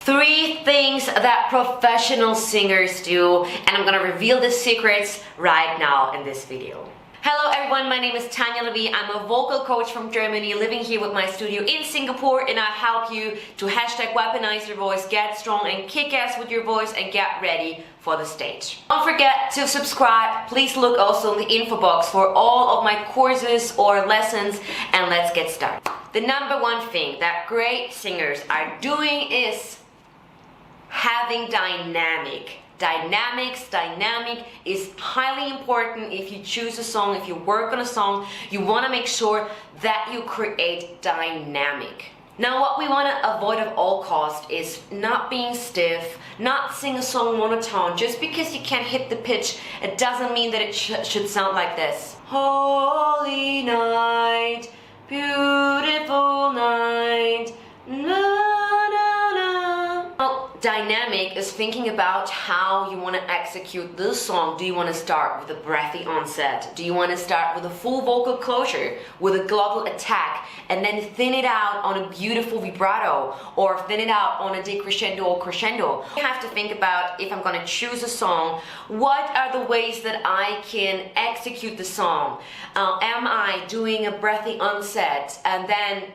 3 things that professional singers do, and I'm gonna reveal the secrets right now in this video. Hello everyone, my name is Tanya Levy. I'm a vocal coach from Germany, living here with my studio in Singapore, and I help you to #weaponize your voice, get strong and kick ass with your voice, and get ready for the stage. Don't forget to subscribe. Please look also in the info box for all of my courses or lessons, and let's get started. The number one thing that great singers are doing is having dynamic. Dynamic is highly important. If you choose a song, if you work on a song, you want to make sure that you create dynamic. Now what we want to avoid at all costs is not being stiff, not sing a song monotone. Just because you can't hit the pitch, it doesn't mean that it should sound like this. Holy night, beautiful night, dynamic is thinking about how you want to execute this song. Do you want to start with a breathy onset? Do you want to start with a full vocal closure, with a glottal attack, and then thin it out on a beautiful vibrato, or thin it out on a decrescendo or crescendo? You have to think about, if I'm going to choose a song, what are the ways that I can execute the song? Am I doing a breathy onset and then,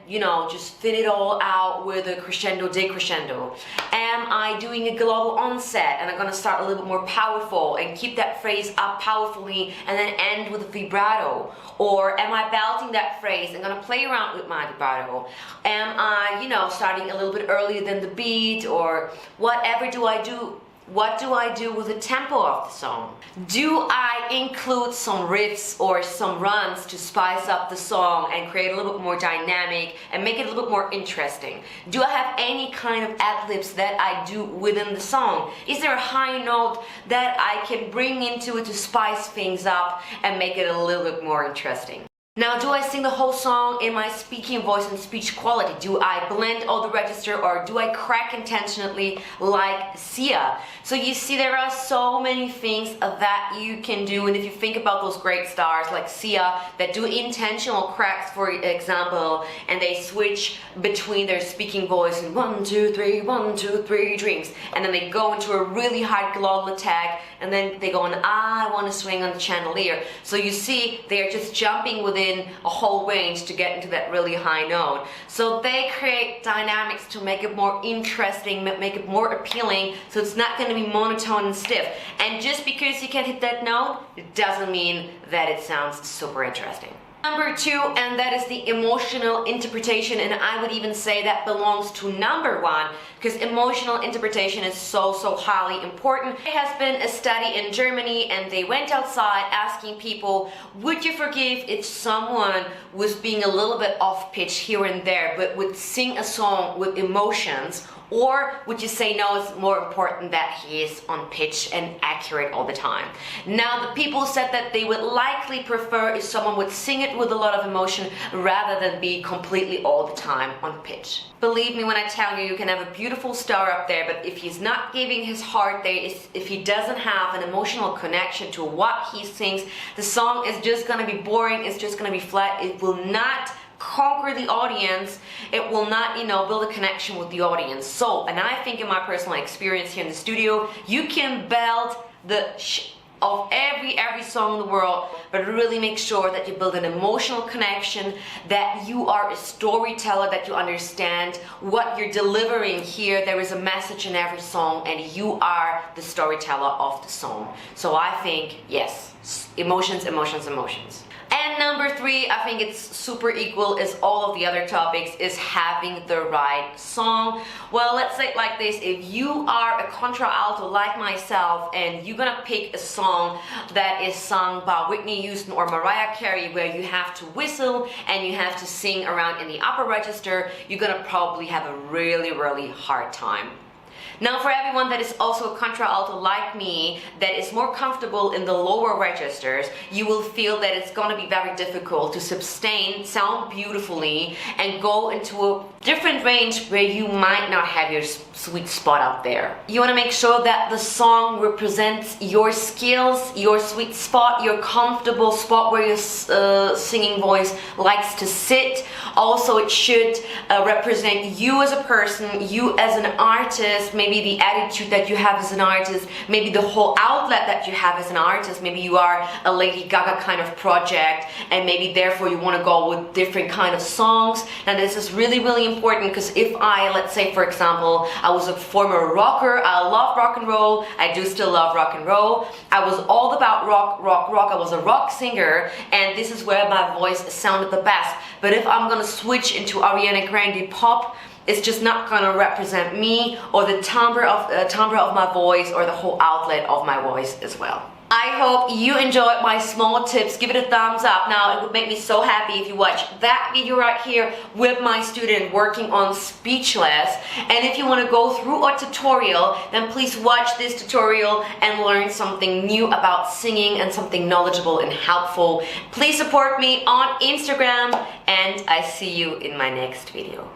just thin it all out with a crescendo, decrescendo? Am I doing a glottal onset and I'm going to start a little bit more powerful and keep that phrase up powerfully and then end with a vibrato? Or am I belting that phrase and going to play around with my vibrato? Am I, starting a little bit earlier than the beat, or whatever do I do? What do I do with the tempo of the song? Do I include some riffs or some runs to spice up the song and create a little bit more dynamic and make it a little bit more interesting? Do I have any kind of ad-libs that I do within the song? Is there a high note that I can bring into it to spice things up and make it a little bit more interesting? Now, do I sing the whole song in my speaking voice and speech quality? Do I blend all the register, or do I crack intentionally like Sia? So you see, there are so many things that you can do, and if you think about those great stars like Sia that do intentional cracks, for example, and they switch between their speaking voice and 1, 2, 3, 1, 2, 3 drinks, and then they go into a really high glottal attack, and then they go on, I want to swing on the chandelier. So you see, they're just jumping within a whole range to get into that really high note. So they create dynamics to make it more interesting, make it more appealing, so it's not going to be monotone and stiff. And just because you can hit that note, it doesn't mean that it sounds super interesting. Number 2, and that is the emotional interpretation, and I would even say that belongs to number 1, because emotional interpretation is so highly important. There has been a study in Germany, and they went outside asking people, would you forgive if someone was being a little bit off pitch here and there, but would sing a song with emotions? Or would you say, no, it's more important that he is on pitch and accurate all the time? Now, the people said that they would likely prefer if someone would sing it with a lot of emotion rather than be completely all the time on pitch. Believe me when I tell you, you can have a beautiful star up there, but if he's not giving his heart there, if he doesn't have an emotional connection to what he sings, the song is just gonna be boring, it's just gonna be flat, it will not conquer the audience, it will not, build a connection with the audience. So, and I think in my personal experience here in the studio, you can belt the of every song in the world, but really make sure that you build an emotional connection, that you are a storyteller, that you understand what you're delivering here. There is a message in every song, and you are the storyteller of the song. So I think, yes, emotions. And number 3, I think it's super equal as all of the other topics, is having the right song. Well, let's say it like this: if you are a contralto like myself and you're gonna pick a song that is sung by Whitney Houston or Mariah Carey, where you have to whistle and you have to sing around in the upper register, you're gonna probably have a really hard time. Now, for everyone that is also a contralto like me, that is more comfortable in the lower registers, you will feel that it's going to be very difficult to sustain, sound beautifully, and go into a different range where you might not have your sweet spot up there. You want to make sure that the song represents your skills, your sweet spot, your comfortable spot where your singing voice likes to sit. Also, it should represent you as a person, you as an artist, voice, maybe the attitude that you have as an artist, maybe the whole outlet that you have as an artist. Maybe you are a Lady Gaga kind of project, and maybe therefore you want to go with different kind of songs. And this is really, really important, because if let's say for example, I was a former rocker, I love rock and roll, I do still love rock and roll, I was all about rock, I was a rock singer, and this is where my voice sounded the best. But if I'm gonna switch into Ariana Grande pop, it's just not gonna represent me or the timbre of my voice or the whole outlet of my voice as well. I hope you enjoyed my small tips. Give it a thumbs up. Now, it would make me so happy if you watch that video right here with my student working on Speechless. And if you want to go through a tutorial, then please watch this tutorial and learn something new about singing and something knowledgeable and helpful. Please support me on Instagram, and I see you in my next video.